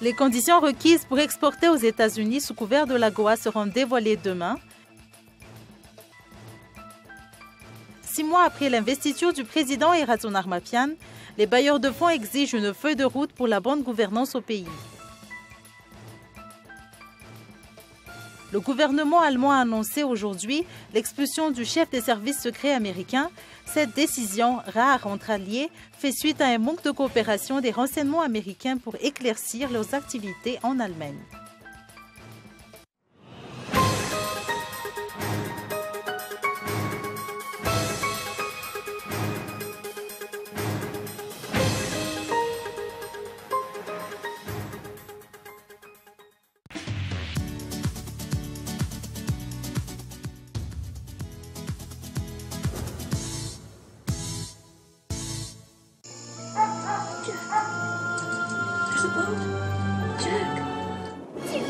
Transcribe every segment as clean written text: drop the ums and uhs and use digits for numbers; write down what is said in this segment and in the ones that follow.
Les conditions requises pour exporter aux États-Unis sous couvert de l'AGOA seront dévoilées demain. 6 mois après l'investiture du président Eraton Armapian, les bailleurs de fonds exigent une feuille de route pour la bonne gouvernance au pays. Le gouvernement allemand a annoncé aujourd'hui l'expulsion du chef des services secrets américains. Cette décision, rare entre alliés, fait suite à un manque de coopération des renseignements américains pour éclaircir leurs activités en Allemagne.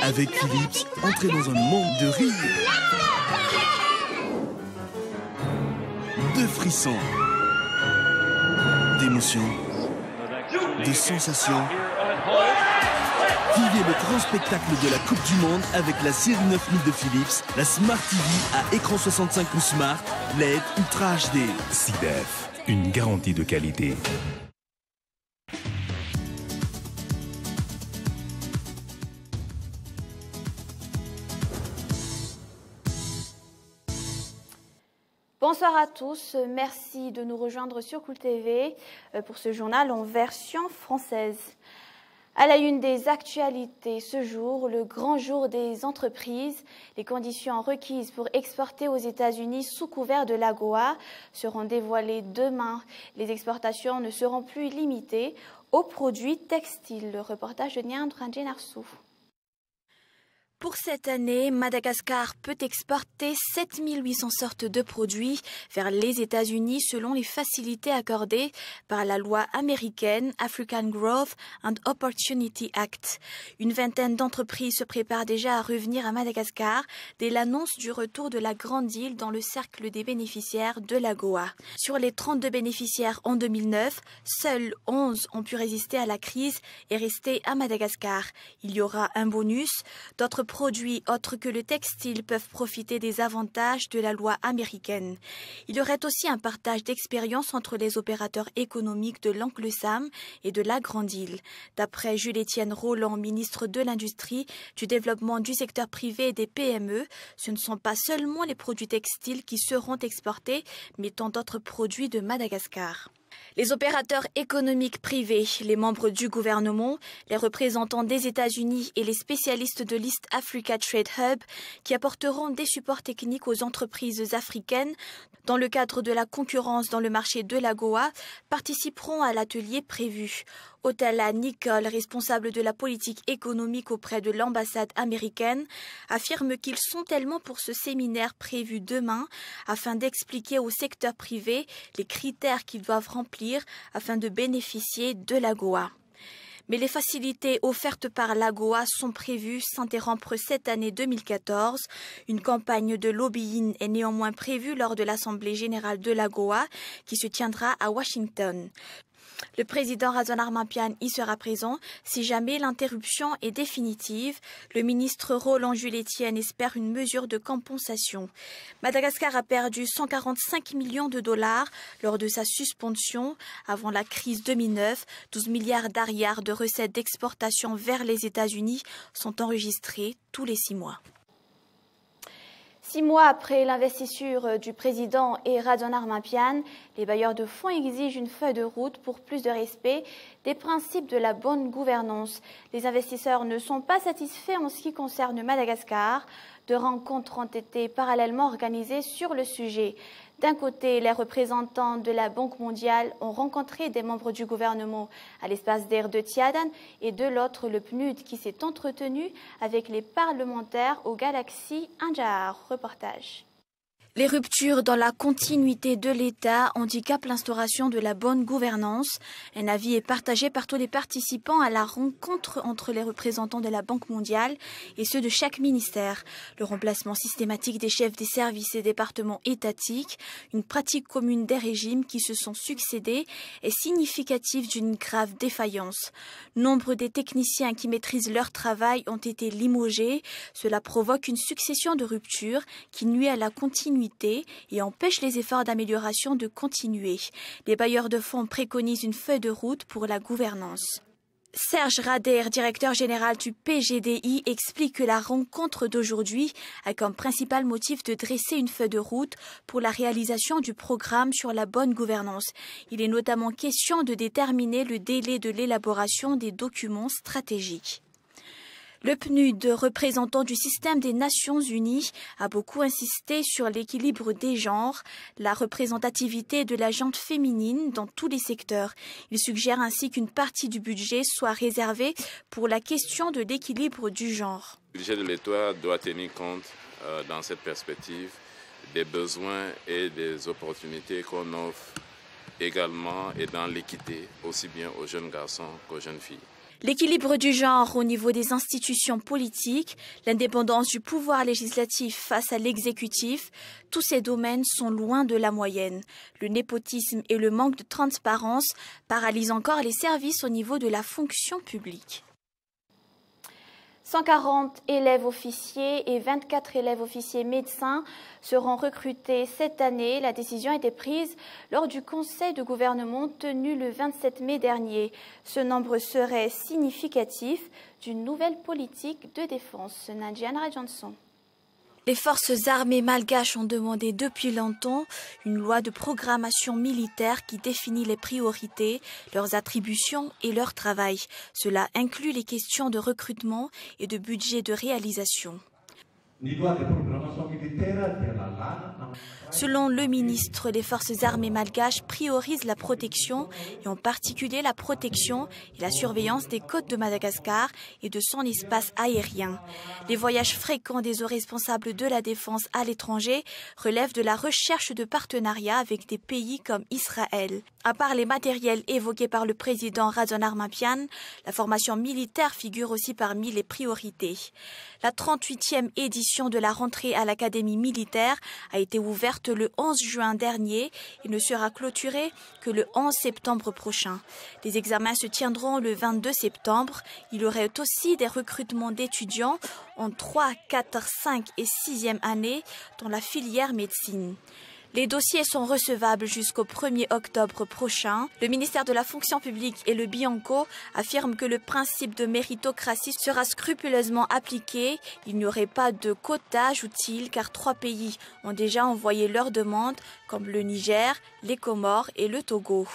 Avec Philips, entrez dans un monde de rire, de frissons, d'émotions, de sensations. Vivez le grand spectacle de la Coupe du Monde avec la série 9000 de Philips, la Smart TV à écran 65 pouces Smart, LED Ultra HD. SIDEF, une garantie de qualité. Bonsoir à tous, merci de nous rejoindre sur Cool TV pour ce journal en version française. À la une des actualités ce jour, le grand jour des entreprises, les conditions requises pour exporter aux États-Unis sous couvert de l'AGOA seront dévoilées demain. Les exportations ne seront plus limitées aux produits textiles. Le reportage de Niandre Ranjenarsou. Pour cette année, Madagascar peut exporter 7800 sortes de produits vers les États-Unis selon les facilités accordées par la loi américaine African Growth and Opportunity Act. Une vingtaine d'entreprises se préparent déjà à revenir à Madagascar dès l'annonce du retour de la Grande Île dans le cercle des bénéficiaires de l'AGOA. Sur les 32 bénéficiaires en 2009, seuls 11 ont pu résister à la crise et rester à Madagascar. Il y aura un bonus, d'autres produits autres que le textile peuvent profiter des avantages de la loi américaine. Il y aurait aussi un partage d'expérience entre les opérateurs économiques de l'Oncle Sam et de la Grande Île. D'après Jules-Étienne Roland, ministre de l'Industrie, du Développement du secteur privé et des PME, ce ne sont pas seulement les produits textiles qui seront exportés, mais tant d'autres produits de Madagascar. Les opérateurs économiques privés, les membres du gouvernement, les représentants des États-Unis et les spécialistes de l'East Africa Trade Hub qui apporteront des supports techniques aux entreprises africaines dans le cadre de la concurrence dans le marché de l'AGOA participeront à l'atelier prévu. Otala Nicole, responsable de la politique économique auprès de l'ambassade américaine, affirme qu'ils sont tellement pour ce séminaire prévu demain afin d'expliquer au secteur privé les critères qu'ils doivent remplir afin de bénéficier de l'AGOA. Mais les facilités offertes par l'AGOA sont prévues s'interrompre cette année 2014. Une campagne de lobbying est néanmoins prévue lors de l'Assemblée générale de l'AGOA qui se tiendra à Washington. Le président Eraton Armapian y sera présent si jamais l'interruption est définitive. Le ministre Roland Jules-Étienne espère une mesure de compensation. Madagascar a perdu 145 millions de dollars lors de sa suspension. Avant la crise 2009, 12 milliards d'ariars de recettes d'exportation vers les États-Unis sont enregistrés tous les 6 mois. 6 mois après l'investiture du président Eraton Armapian, les bailleurs de fonds exigent une feuille de route pour plus de respect des principes de la bonne gouvernance. Les investisseurs ne sont pas satisfaits en ce qui concerne Madagascar. 2 rencontres ont été parallèlement organisées sur le sujet. D'un côté, les représentants de la Banque mondiale ont rencontré des membres du gouvernement à l'espace d'air de Tiadan et de l'autre, le PNUD qui s'est entretenu avec les parlementaires au Galaxy Andjahar. Reportage. Les ruptures dans la continuité de l'État handicapent l'instauration de la bonne gouvernance. Un avis est partagé par tous les participants à la rencontre entre les représentants de la Banque mondiale et ceux de chaque ministère. Le remplacement systématique des chefs des services et départements étatiques, une pratique commune des régimes qui se sont succédés, est significative d'une grave défaillance. Nombre des techniciens qui maîtrisent leur travail ont été limogés. Cela provoque une succession de ruptures qui nuit à la continuité et empêche les efforts d'amélioration de continuer. Les bailleurs de fonds préconisent une feuille de route pour la gouvernance. Serge Rader, directeur général du PGDI, explique que la rencontre d'aujourd'hui a comme principal motif de dresser une feuille de route pour la réalisation du programme sur la bonne gouvernance. Il est notamment question de déterminer le délai de l'élaboration des documents stratégiques. Le PNUD, représentant du système des Nations Unies, a beaucoup insisté sur l'équilibre des genres, la représentativité de la gente féminine dans tous les secteurs. Il suggère ainsi qu'une partie du budget soit réservée pour la question de l'équilibre du genre. Le budget de l'État doit tenir compte, dans cette perspective, des besoins et des opportunités qu'on offre également et dans l'équité, aussi bien aux jeunes garçons qu'aux jeunes filles. L'équilibre du genre au niveau des institutions politiques, l'indépendance du pouvoir législatif face à l'exécutif, tous ces domaines sont loin de la moyenne. Le népotisme et le manque de transparence paralysent encore les services au niveau de la fonction publique. 140 élèves officiers et 24 élèves officiers médecins seront recrutés cette année. La décision a été prise lors du conseil de gouvernement tenu le 27 mai dernier. Ce nombre serait significatif d'une nouvelle politique de défense. Nadjiana Johnson. Les forces armées malgaches ont demandé depuis longtemps une loi de programmation militaire qui définit les priorités, leurs attributions et leur travail. Cela inclut les questions de recrutement et de budget de réalisation. Selon le ministre, les forces armées malgaches priorisent la protection et en particulier la protection et la surveillance des côtes de Madagascar et de son espace aérien. Les voyages fréquents des hauts responsables de la défense à l'étranger relèvent de la recherche de partenariats avec des pays comme Israël. À part les matériels évoqués par le président Razon Armapian, la formation militaire figure aussi parmi les priorités. La 38e édition de la rentrée à l'Académie militaire a été ouverte le 11 juin dernier et ne sera clôturée que le 11 septembre prochain. Les examens se tiendront le 22 septembre. Il y aurait aussi des recrutements d'étudiants en 3, 4, 5 et 6e année dans la filière médecine. Les dossiers sont recevables jusqu'au 1er octobre prochain. Le ministère de la fonction publique et le Bianco affirment que le principe de méritocratie sera scrupuleusement appliqué. Il n'y aurait pas de quota, ajoute-t-il, car 3 pays ont déjà envoyé leurs demandes, comme le Niger, les Comores et le Togo.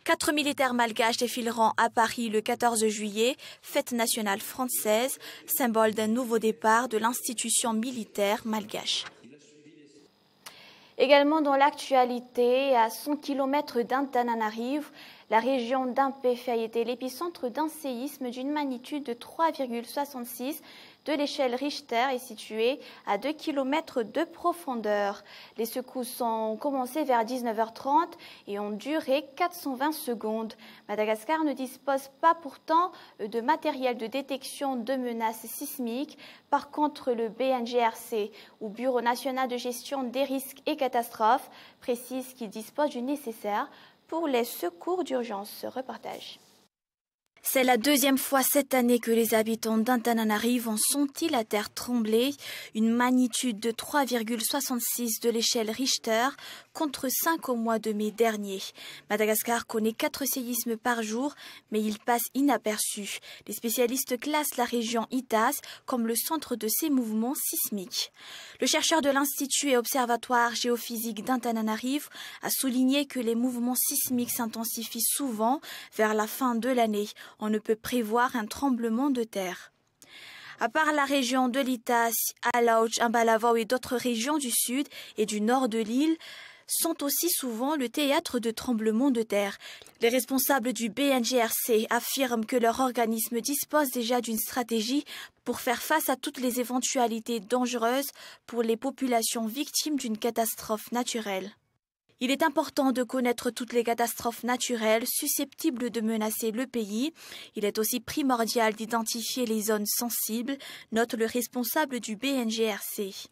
4 militaires malgaches défileront à Paris le 14 juillet, fête nationale française, symbole d'un nouveau départ de l'institution militaire malgache. Également dans l'actualité, à 100 km d'Antananarivo, la région d'Ampefé a été l'épicentre d'un séisme d'une magnitude de 3,66 de l'échelle Richter est située à 2 km de profondeur. Les secousses ont commencé vers 19h30 et ont duré 420 secondes. Madagascar ne dispose pas pourtant de matériel de détection de menaces sismiques. Par contre, le BNGRC, ou Bureau national de gestion des risques et catastrophes, précise qu'il dispose du nécessaire pour les secours d'urgence. Reportage. C'est la 2e fois cette année que les habitants d'Antananarivo ont senti la terre trembler, une magnitude de 3,66 de l'échelle Richter contre 5 au mois de mai dernier. Madagascar connaît 4 séismes par jour, mais ils passent inaperçus. Les spécialistes classent la région ITAS comme le centre de ces mouvements sismiques. Le chercheur de l'Institut et Observatoire géophysique d'Antananarivo a souligné que les mouvements sismiques s'intensifient souvent vers la fin de l'année. On ne peut prévoir un tremblement de terre. À part la région de l'Itas, Alauch, Ambalavao et d'autres régions du sud et du nord de l'île, sont aussi souvent le théâtre de tremblements de terre. Les responsables du BNGRC affirment que leur organisme dispose déjà d'une stratégie pour faire face à toutes les éventualités dangereuses pour les populations victimes d'une catastrophe naturelle. Il est important de connaître toutes les catastrophes naturelles susceptibles de menacer le pays. Il est aussi primordial d'identifier les zones sensibles, note le responsable du BNGRC.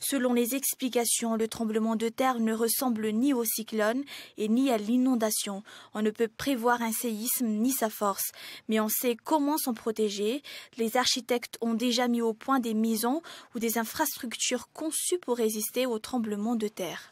Selon les explications, le tremblement de terre ne ressemble ni au cyclone et ni à l'inondation. On ne peut prévoir un séisme ni sa force, mais on sait comment s'en protéger. Les architectes ont déjà mis au point des maisons ou des infrastructures conçues pour résister aux tremblements de terre.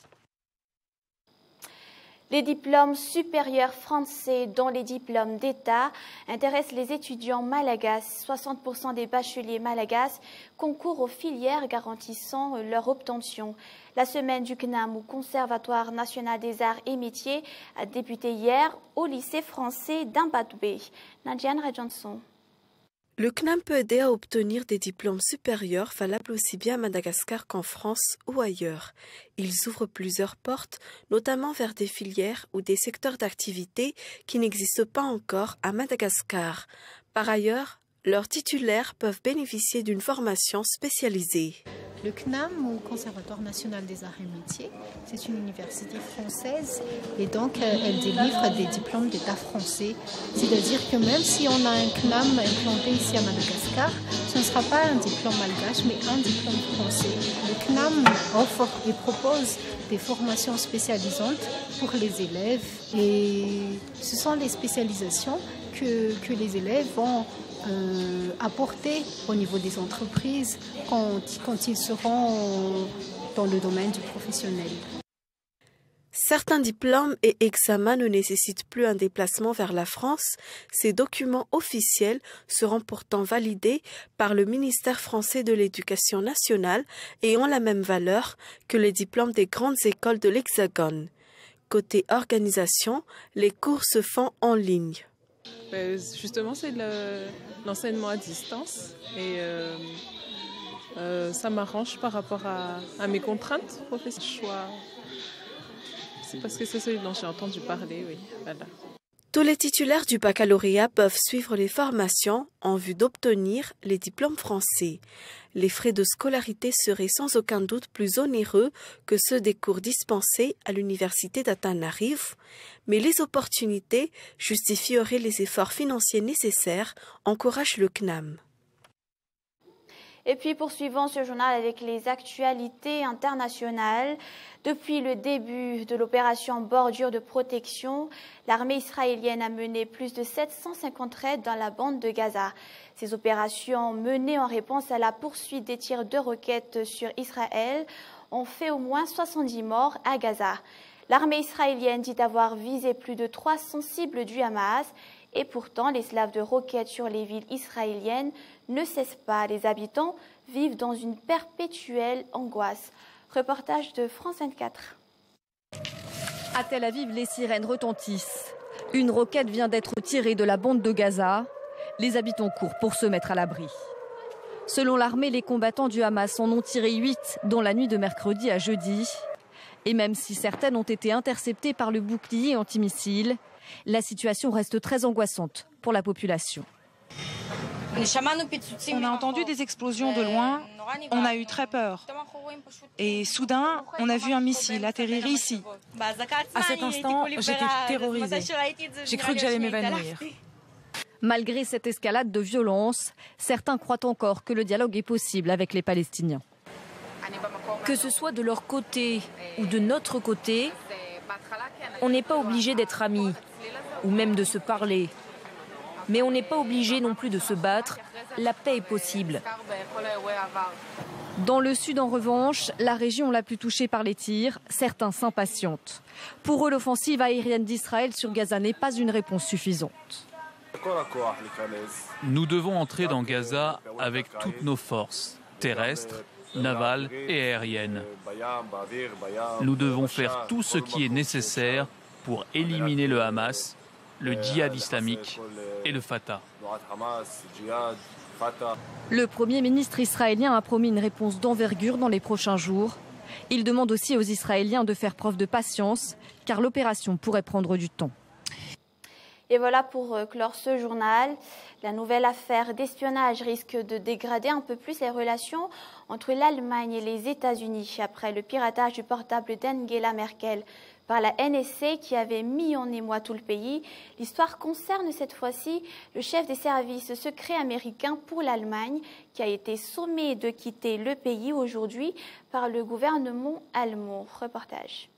Les diplômes supérieurs français, dont les diplômes d'État, intéressent les étudiants malagasy. 60% des bacheliers malagasy concourent aux filières garantissant leur obtention. La semaine du CNAM, ou Conservatoire national des arts et métiers, a débuté hier au lycée français d'Imbabwe. Nadiane Rajanson. Le CNAM peut aider à obtenir des diplômes supérieurs valables aussi bien à Madagascar qu'en France ou ailleurs. Ils ouvrent plusieurs portes, notamment vers des filières ou des secteurs d'activité qui n'existent pas encore à Madagascar. Par ailleurs, leurs titulaires peuvent bénéficier d'une formation spécialisée. Le CNAM, ou Conservatoire national des arts et métiers, c'est une université française et donc elle délivre des diplômes d'État français. C'est-à-dire que même si on a un CNAM implanté ici à Madagascar, ce ne sera pas un diplôme malgache, mais un diplôme français. Le CNAM offre et propose des formations spécialisantes pour les élèves et ce sont les spécialisations que les élèves vont apporter au niveau des entreprises quand ils seront dans le domaine du professionnel. Certains diplômes et examens ne nécessitent plus un déplacement vers la France. Ces documents officiels seront pourtant validés par le ministère français de l'Éducation nationale et ont la même valeur que les diplômes des grandes écoles de l'Hexagone. Côté organisation, les cours se font en ligne. Justement, c'est l'enseignement à distance et ça m'arrange par rapport à mes contraintes professionnelles. C'est parce que c'est celui dont j'ai entendu parler, oui. Voilà. Tous les titulaires du baccalauréat peuvent suivre les formations en vue d'obtenir les diplômes français. Les frais de scolarité seraient sans aucun doute plus onéreux que ceux des cours dispensés à l'université d'Antananarivo, mais les opportunités justifieraient les efforts financiers nécessaires, encourage le CNAM. Et puis poursuivons ce journal avec les actualités internationales. Depuis le début de l'opération Bordure de protection, l'armée israélienne a mené plus de 750 raids dans la bande de Gaza. Ces opérations menées en réponse à la poursuite des tirs de roquettes sur Israël ont fait au moins 70 morts à Gaza. L'armée israélienne dit avoir visé plus de 300 cibles du Hamas. Et pourtant, les slaves de roquettes sur les villes israéliennes ne cessent pas. Les habitants vivent dans une perpétuelle angoisse. Reportage de France 24. À Tel Aviv, les sirènes retentissent. Une roquette vient d'être tirée de la bande de Gaza. Les habitants courent pour se mettre à l'abri. Selon l'armée, les combattants du Hamas en ont tiré 8 dans la nuit de mercredi à jeudi. Et même si certaines ont été interceptées par le bouclier antimissile, la situation reste très angoissante pour la population. On a entendu des explosions de loin, on a eu très peur. Et soudain, on a vu un missile atterrir ici. À cet instant, j'étais terrorisée. J'ai cru que j'allais m'évanouir. Malgré cette escalade de violence, certains croient encore que le dialogue est possible avec les Palestiniens. Que ce soit de leur côté ou de notre côté, on n'est pas obligé d'être amis ou même de se parler. Mais on n'est pas obligé non plus de se battre. La paix est possible. Dans le sud, en revanche, la région la plus touchée par les tirs, certains s'impatientent. Pour eux, l'offensive aérienne d'Israël sur Gaza n'est pas une réponse suffisante. Nous devons entrer dans Gaza avec toutes nos forces, terrestres, navales et aériennes. Nous devons faire tout ce qui est nécessaire pour éliminer le Hamas, le djihad islamique et le Fatah. Le Premier ministre israélien a promis une réponse d'envergure dans les prochains jours. Il demande aussi aux Israéliens de faire preuve de patience, car l'opération pourrait prendre du temps. Et voilà pour clore ce journal. La nouvelle affaire d'espionnage risque de dégrader un peu plus les relations entre l'Allemagne et les États-Unis après le piratage du portable d'Angela Merkel par la NSA qui avait mis en émoi tout le pays. L'histoire concerne cette fois-ci le chef des services secrets américains pour l'Allemagne qui a été sommé de quitter le pays aujourd'hui par le gouvernement allemand. Reportage.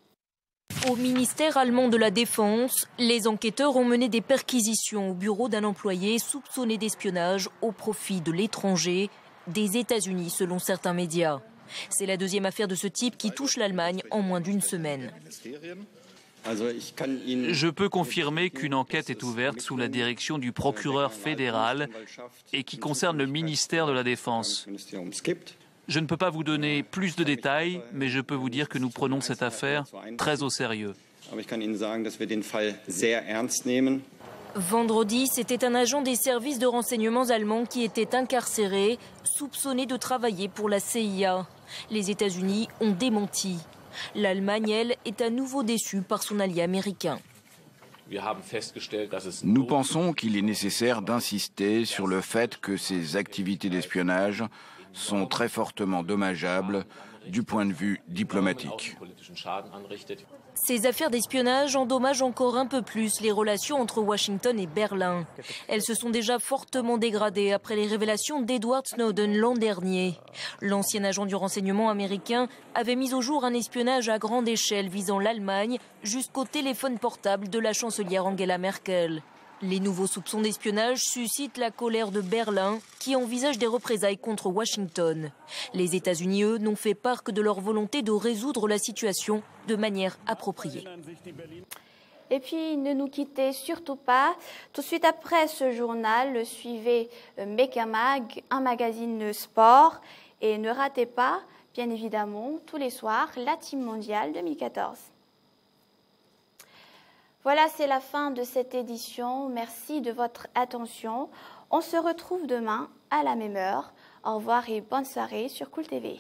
Au ministère allemand de la Défense, les enquêteurs ont mené des perquisitions au bureau d'un employé soupçonné d'espionnage au profit de l'étranger, des États-Unis selon certains médias. C'est la deuxième affaire de ce type qui touche l'Allemagne en moins d'une semaine. Je peux confirmer qu'une enquête est ouverte sous la direction du procureur fédéral et qui concerne le ministère de la Défense. Je ne peux pas vous donner plus de détails, mais je peux vous dire que nous prenons cette affaire très au sérieux. Vendredi, c'était un agent des services de renseignement allemands qui était incarcéré, soupçonné de travailler pour la CIA. Les États-Unis ont démenti. L'Allemagne, elle, est à nouveau déçue par son allié américain. Nous pensons qu'il est nécessaire d'insister sur le fait que ces activités d'espionnage sont très fortement dommageables du point de vue diplomatique. Ces affaires d'espionnage endommagent encore un peu plus les relations entre Washington et Berlin. Elles se sont déjà fortement dégradées après les révélations d'Edward Snowden l'an dernier. L'ancien agent du renseignement américain avait mis au jour un espionnage à grande échelle visant l'Allemagne jusqu'au téléphone portable de la chancelière Angela Merkel. Les nouveaux soupçons d'espionnage suscitent la colère de Berlin, qui envisage des représailles contre Washington. Les États-Unis, eux, n'ont fait part que de leur volonté de résoudre la situation de manière appropriée. Et puis, ne nous quittez surtout pas. Tout de suite après ce journal, suivez Mekamag, un magazine sport. Et ne ratez pas, bien évidemment, tous les soirs, la Team Mondiale 2014. Voilà, c'est la fin de cette édition. Merci de votre attention. On se retrouve demain à la même heure. Au revoir et bonne soirée sur Cool TV.